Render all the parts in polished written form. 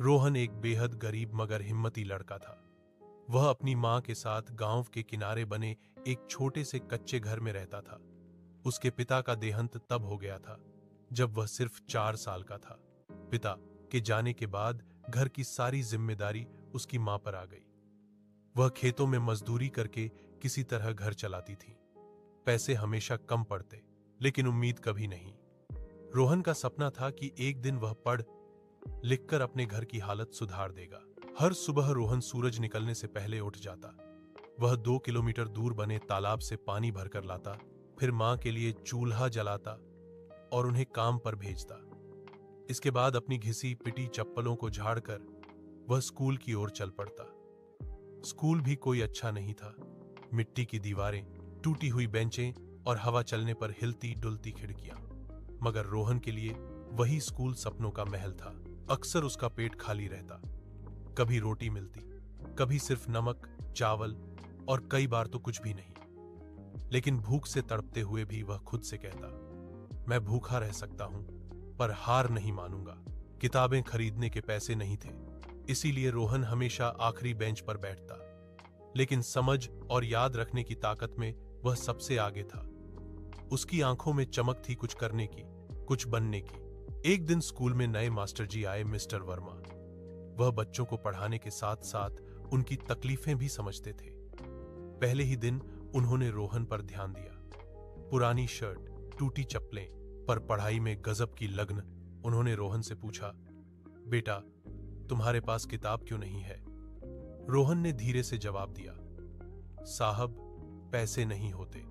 रोहन एक बेहद गरीब मगर हिम्मती लड़का था। वह अपनी मां के साथ गांव के किनारे बने एक छोटे से कच्चे घर में रहता था। उसके पिता का देहांत तब हो गया था जब वह सिर्फ 4 साल का था। पिता के जाने के बाद घर की सारी जिम्मेदारी उसकी मां पर आ गई। वह खेतों में मजदूरी करके किसी तरह घर चलाती थी। पैसे हमेशा कम पड़ते, लेकिन उम्मीद कभी नहीं। रोहन का सपना था कि एक दिन वह पढ़ लिखकर अपने घर की हालत सुधार देगा। हर सुबह रोहन सूरज निकलने से पहले उठ जाता। वह 2 किलोमीटर दूर बने तालाब से पानी भरकर लाता, फिर मां के लिए चूल्हा जलाता और उन्हें काम पर भेजता। इसके बाद अपनी घिसी पिटी चप्पलों को झाड़कर वह स्कूल की ओर चल पड़ता। स्कूल भी कोई अच्छा नहीं था। मिट्टी की दीवारें, टूटी हुई बेंचें और हवा चलने पर हिलती डुलती खिड़कियां। मगर रोहन के लिए वही स्कूल सपनों का महल था। अक्सर उसका पेट खाली रहता। कभी रोटी मिलती, कभी सिर्फ नमक चावल और कई बार तो कुछ भी नहीं। लेकिन भूख से तड़पते हुए भी वह खुद से कहता, मैं भूखा रह सकता हूं पर हार नहीं मानूंगा। किताबें खरीदने के पैसे नहीं थे, इसीलिए रोहन हमेशा आखिरी बेंच पर बैठता। लेकिन समझ और याद रखने की ताकत में वह सबसे आगे था। उसकी आंखों में चमक थी कुछ करने की, कुछ बनने की। एक दिन स्कूल में नए मास्टर जी आए, मिस्टर वर्मा। वह बच्चों को पढ़ाने के साथ साथ उनकी तकलीफें भी समझते थे। पहले ही दिन उन्होंने रोहन पर ध्यान दिया। पुरानी शर्ट, टूटी चप्पलें, पर पढ़ाई में गजब की लगन। उन्होंने रोहन से पूछा, बेटा तुम्हारे पास किताब क्यों नहीं है? रोहन ने धीरे से जवाब दिया, साहब पैसे नहीं होते।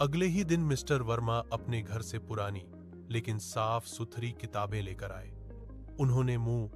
अगले ही दिन मिस्टर वर्मा अपने घर से पुरानी लेकिन साफ सुथरी किताबें लेकर आए। उन्होंने मुंह